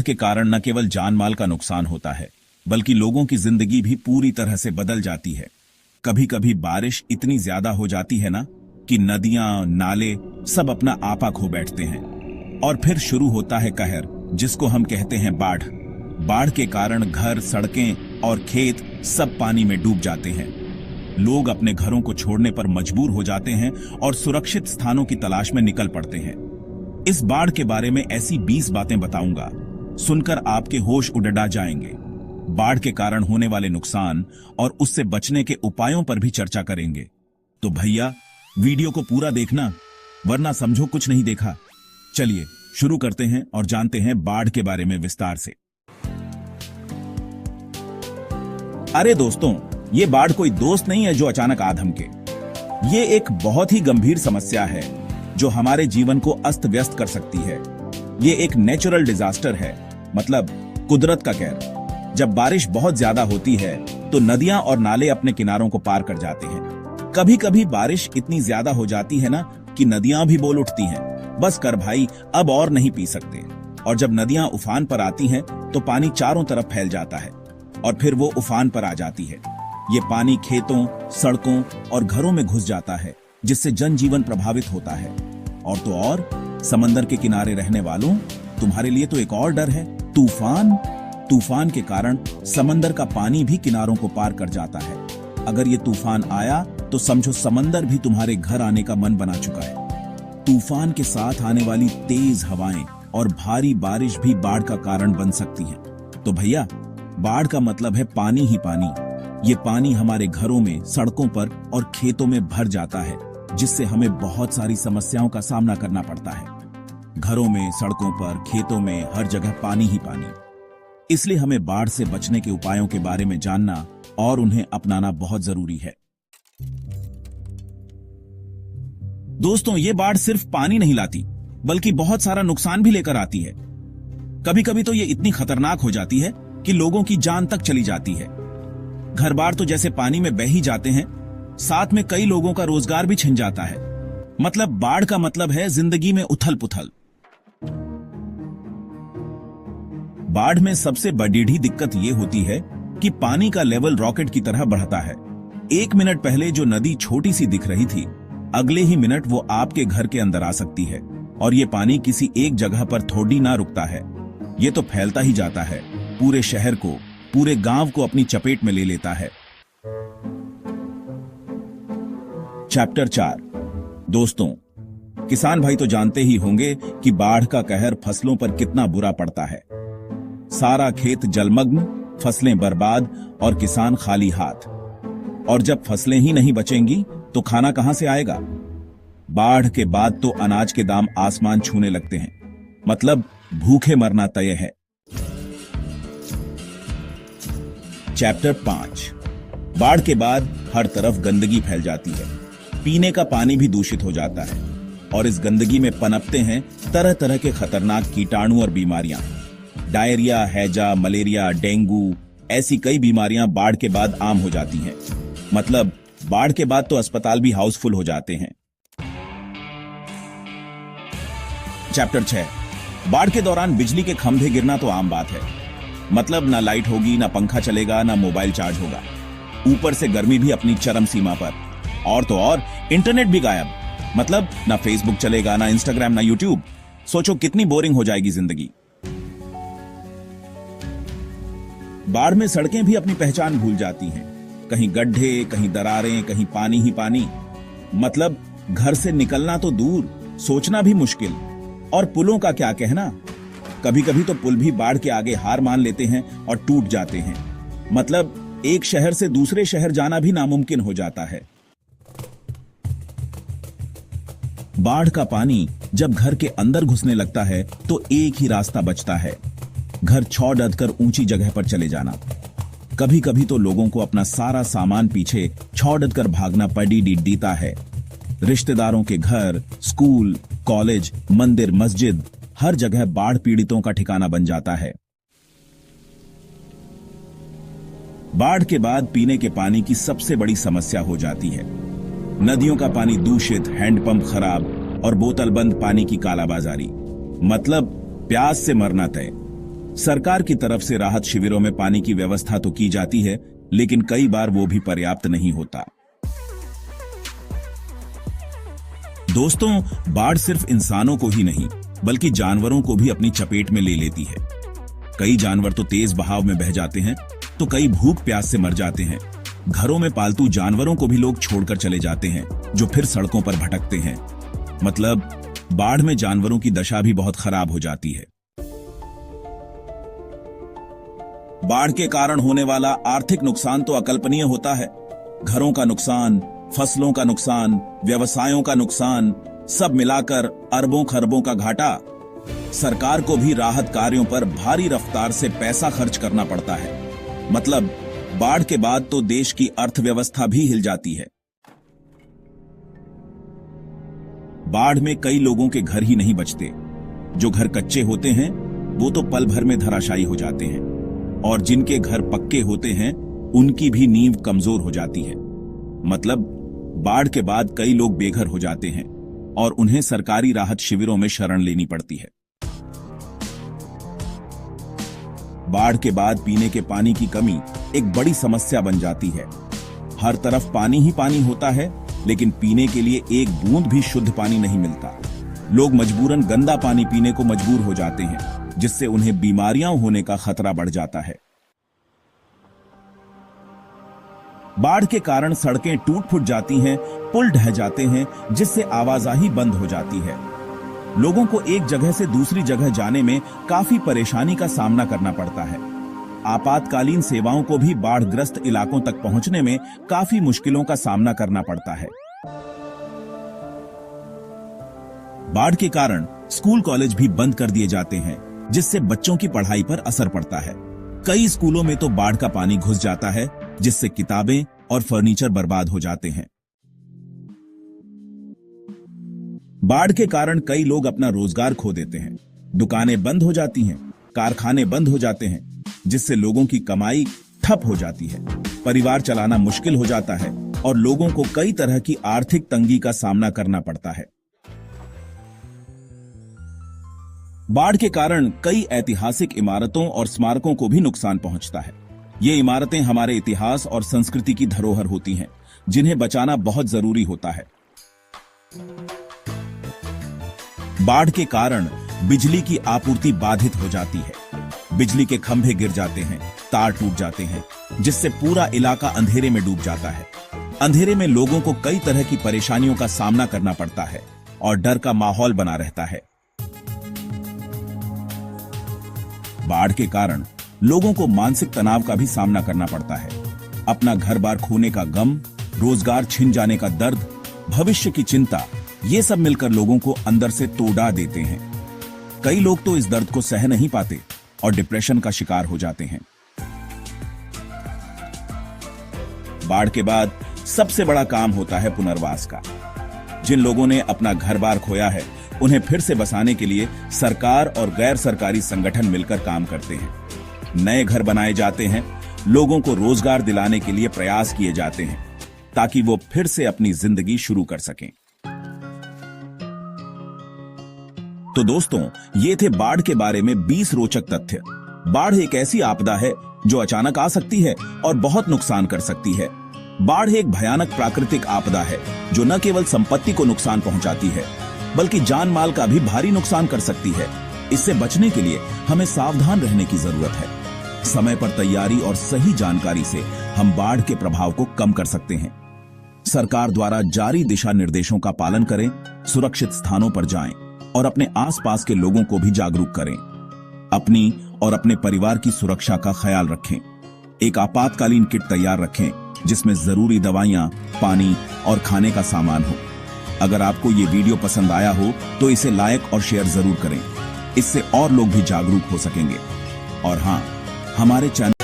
के कारण न केवल जान माल का नुकसान होता है, बल्कि लोगों की जिंदगी भी पूरी तरह से बदल जाती है। कभी कभी बारिश इतनी ज्यादा हो जाती है ना कि नदियां, नाले सब अपना आपा खो बैठते हैं। और फिर शुरू होता है कहर, जिसको हम कहते हैं बाढ़। बाढ़ के कारण घर, सड़कें और खेत सब पानी में डूब जाते हैं। लोग अपने घरों को छोड़ने पर मजबूर हो जाते हैं और सुरक्षित स्थानों की तलाश में निकल पड़ते हैं। इस बाढ़ के बारे में ऐसी 20 बातें बताऊंगा, सुनकर आपके होश उड़ जाएंगे। बाढ़ के कारण होने वाले नुकसान और उससे बचने के उपायों पर भी चर्चा करेंगे। तो भैया, वीडियो को पूरा देखना, वरना समझो कुछ नहीं देखा। चलिए शुरू करते हैं और जानते हैं बाढ़ के बारे में विस्तार से। अरे दोस्तों, ये बाढ़ कोई दोस्त नहीं है जो अचानक आ धमके। ये एक बहुत ही गंभीर समस्या है जो हमारे जीवन को अस्त व्यस्त कर सकती है। ये एक नेचुरल डिजास्टर है, मतलब कुदरत का कहर। जब बारिश बहुत ज्यादा होती है तो नदियां और नाले अपने किनारों को पार कर जाते हैं। कभी कभी बारिश इतनी ज्यादा हो जाती है ना कि नदियां भी बोल उठती हैं, बस कर भाई, अब और नहीं पी सकते। और जब नदियां उफान पर आती हैं तो पानी चारों तरफ फैल जाता है और फिर वो उफान पर आ जाती है। ये पानी खेतों, सड़कों और घरों में घुस जाता है, जिससे जनजीवन प्रभावित होता है। और तो और समंदर के किनारे रहने वालों, तुम्हारे लिए तो एक और डर है, तूफान। तूफान के कारण समंदर का पानी भी किनारों को पार कर जाता है। अगर ये तूफान आया तो समझो समंदर भी तुम्हारे घर आने का मन बना चुका है। तूफान के साथ आने वाली तेज हवाएं और भारी बारिश भी बाढ़ का कारण बन सकती है। तो भैया, बाढ़ का मतलब है पानी ही पानी। ये पानी हमारे घरों में, सड़कों पर और खेतों में भर जाता है, जिससे हमें बहुत सारी समस्याओं का सामना करना पड़ता है। घरों में, सड़कों पर, खेतों में, हर जगह पानी ही पानी। इसलिए हमें बाढ़ से बचने के उपायों के बारे में जानना और उन्हें अपनाना बहुत जरूरी है। दोस्तों, ये बाढ़ सिर्फ पानी नहीं लाती, बल्कि बहुत सारा नुकसान भी लेकर आती है। कभी कभी तो ये इतनी खतरनाक हो जाती है कि लोगों की जान तक चली जाती है। घर बार तो जैसे पानी में बह ही जाते हैं, साथ में कई लोगों का रोजगार भी छिन जाता है। मतलब बाढ़ का मतलब है जिंदगी में उथल पुथल। बाढ़ में सबसे बड़ी दिक्कत यह होती है कि पानी का लेवल रॉकेट की तरह बढ़ता है। 1 मिनट पहले जो नदी छोटी सी दिख रही थी, अगले ही मिनट वो आपके घर के अंदर आ सकती है। और ये पानी किसी एक जगह पर थोड़ी ना रुकता है, ये तो फैलता ही जाता है, पूरे शहर को, पूरे गांव को अपनी चपेट में ले लेता है। चैप्टर 4। दोस्तों, किसान भाई तो जानते ही होंगे कि बाढ़ का कहर फसलों पर कितना बुरा पड़ता है। सारा खेत जलमग्न, फसलें बर्बाद और किसान खाली हाथ। और जब फसलें ही नहीं बचेंगी तो खाना कहां से आएगा? बाढ़ के बाद तो अनाज के दाम आसमान छूने लगते हैं, मतलब भूखे मरना तय है। चैप्टर 5। बाढ़ के बाद हर तरफ गंदगी फैल जाती है। पीने का पानी भी दूषित हो जाता है और इस गंदगी में पनपते हैं तरह तरह के खतरनाक कीटाणु और बीमारियां। डायरिया, हैजा, मलेरिया, डेंगू, ऐसी कई बीमारियां बाढ़ के बाद आम हो जाती हैं। मतलब बाढ़ के बाद तो अस्पताल भी हाउसफुल हो जाते हैं। चैप्टर 6। बाढ़ के दौरान बिजली के खंभे गिरना तो आम बात है। मतलब ना लाइट होगी, ना पंखा चलेगा, ना मोबाइल चार्ज होगा। ऊपर से गर्मी भी अपनी चरम सीमा पर। और तो और इंटरनेट भी गायब। मतलब ना फेसबुक चलेगा, ना इंस्टाग्राम, ना यूट्यूब। सोचो कितनी बोरिंग हो जाएगी जिंदगी। बाढ़ में सड़कें भी अपनी पहचान भूल जाती हैं। कहीं गड्ढे, कहीं दरारें, कहीं पानी ही पानी। मतलब घर से निकलना तो दूर, सोचना भी मुश्किल। और पुलों का क्या कहना? कभी कभी तो पुल भी बाढ़ के आगे हार मान लेते हैं और टूट जाते हैं। मतलब एक शहर से दूसरे शहर जाना भी नामुमकिन हो जाता है। बाढ़ का पानी जब घर के अंदर घुसने लगता है तो एक ही रास्ता बचता है, घर छोड़ कर ऊंची जगह पर चले जाना। कभी कभी तो लोगों को अपना सारा सामान पीछे छोड़ कर भागना पड़ता है। रिश्तेदारों के घर, स्कूल, कॉलेज, मंदिर, मस्जिद, हर जगह बाढ़ पीड़ितों का ठिकाना बन जाता है। बाढ़ के बाद पीने के पानी की सबसे बड़ी समस्या हो जाती है। नदियों का पानी दूषित, हैंडपंप खराब और बोतल बंद पानी की कालाबाजारी। मतलब प्यास से मरना तय। सरकार की तरफ से राहत शिविरों में पानी की व्यवस्था तो की जाती है, लेकिन कई बार वो भी पर्याप्त नहीं होता। दोस्तों, बाढ़ सिर्फ इंसानों को ही नहीं बल्कि जानवरों को भी अपनी चपेट में ले लेती है। कई जानवर तो तेज बहाव में बह जाते हैं, तो कई भूख प्यास से मर जाते हैं। घरों में पालतू जानवरों को भी लोग छोड़कर चले जाते हैं, जो फिर सड़कों पर भटकते हैं। मतलब बाढ़ में जानवरों की दशा भी बहुत खराब हो जाती है। बाढ़ के कारण होने वाला आर्थिक नुकसान तो अकल्पनीय होता है। घरों का नुकसान, फसलों का नुकसान, व्यवसायों का नुकसान, सब मिलाकर अरबों खरबों का घाटा। सरकार को भी राहत कार्यों पर भारी रफ्तार से पैसा खर्च करना पड़ता है। मतलब बाढ़ के बाद तो देश की अर्थव्यवस्था भी हिल जाती है। बाढ़ में कई लोगों के घर ही नहीं बचते। जो घर कच्चे होते हैं वो तो पल भर में धराशायी हो जाते हैं, और जिनके घर पक्के होते हैं उनकी भी नींव कमजोर हो जाती है। मतलब बाढ़ के बाद कई लोग बेघर हो जाते हैं और उन्हें सरकारी राहत शिविरों में शरण लेनी पड़ती है। बाढ़ के बाद पीने के पानी की कमी एक बड़ी समस्या बन जाती है। हर तरफ पानी ही पानी होता है, लेकिन पीने के लिए एक बूंद भी शुद्ध पानी नहीं मिलता। लोग मजबूरन गंदा पानी पीने को मजबूर हो जाते हैं, जिससे उन्हें बीमारियां होने का खतरा बढ़ जाता है। बाढ़ के कारण सड़कें टूट फूट जाती हैं, पुल ढह जाते हैं, जिससे आवाजाही बंद हो जाती है। लोगों को एक जगह से दूसरी जगह जाने में काफी परेशानी का सामना करना पड़ता है। आपातकालीन सेवाओं को भी बाढ़ग्रस्त इलाकों तक पहुंचने में काफी मुश्किलों का सामना करना पड़ता है। बाढ़ के कारण स्कूल कॉलेज भी बंद कर दिए जाते हैं, जिससे बच्चों की पढ़ाई पर असर पड़ता है। कई स्कूलों में तो बाढ़ का पानी घुस जाता है, जिससे किताबें और फर्नीचर बर्बाद हो जाते हैं। बाढ़ के कारण कई लोग अपना रोजगार खो देते हैं। दुकानें बंद हो जाती हैं, कारखाने बंद हो जाते हैं, जिससे लोगों की कमाई ठप हो जाती है। परिवार चलाना मुश्किल हो जाता है और लोगों को कई तरह की आर्थिक तंगी का सामना करना पड़ता है। बाढ़ के कारण कई ऐतिहासिक इमारतों और स्मारकों को भी नुकसान पहुंचता है। ये इमारतें हमारे इतिहास और संस्कृति की धरोहर होती हैं, जिन्हें बचाना बहुत जरूरी होता है। बाढ़ के कारण बिजली की आपूर्ति बाधित हो जाती है। बिजली के खंभे गिर जाते हैं, तार टूट जाते हैं, जिससे पूरा इलाका अंधेरे में डूब जाता है। अंधेरे में लोगों को कई तरह की परेशानियों का सामना करना पड़ता है और डर का माहौल बना रहता है। बाढ़ के कारण लोगों को मानसिक तनाव का भी सामना करना पड़ता है। अपना घर बार खोने का गम, रोजगार छिन जाने का दर्द, भविष्य की चिंता, ये सब मिलकर लोगों को अंदर से तोड़ा देते हैं। कई लोग तो इस दर्द को सह नहीं पाते और डिप्रेशन का शिकार हो जाते हैं। बाढ़ के बाद सबसे बड़ा काम होता है पुनर्वास का। जिन लोगों ने अपना घर बार खोया है, उन्हें फिर से बसाने के लिए सरकार और गैर सरकारी संगठन मिलकर काम करते हैं। नए घर बनाए जाते हैं, लोगों को रोजगार दिलाने के लिए प्रयास किए जाते हैं, ताकि वो फिर से अपनी जिंदगी शुरू कर सकें। तो दोस्तों, ये थे बाढ़ के बारे में 20 रोचक तथ्य। बाढ़ एक ऐसी आपदा है जो अचानक आ सकती है और बहुत नुकसान कर सकती है। बाढ़ एक भयानक प्राकृतिक आपदा है जो न केवल संपत्ति को नुकसान पहुंचाती है, बल्कि जान माल का भी भारी नुकसान कर सकती है। इससे बचने के लिए हमें सावधान रहने की जरूरत है। समय पर तैयारी और सही जानकारी से हम बाढ़ के प्रभाव को कम कर सकते हैं। सरकार द्वारा जारी दिशा निर्देशों का पालन करें, सुरक्षित स्थानों पर जाएं और अपने आसपास के लोगों को भी जागरूक करें। अपनी और अपने परिवार की सुरक्षा का ख्याल रखें। एक आपातकालीन किट तैयार रखें, जिसमें जरूरी दवाइयां, पानी और खाने का सामान हो। अगर आपको ये वीडियो पसंद आया हो तो इसे लाइक और शेयर जरूर करें। इससे और लोग भी जागरूक हो सकेंगे। और हाँ, हमारे चैनल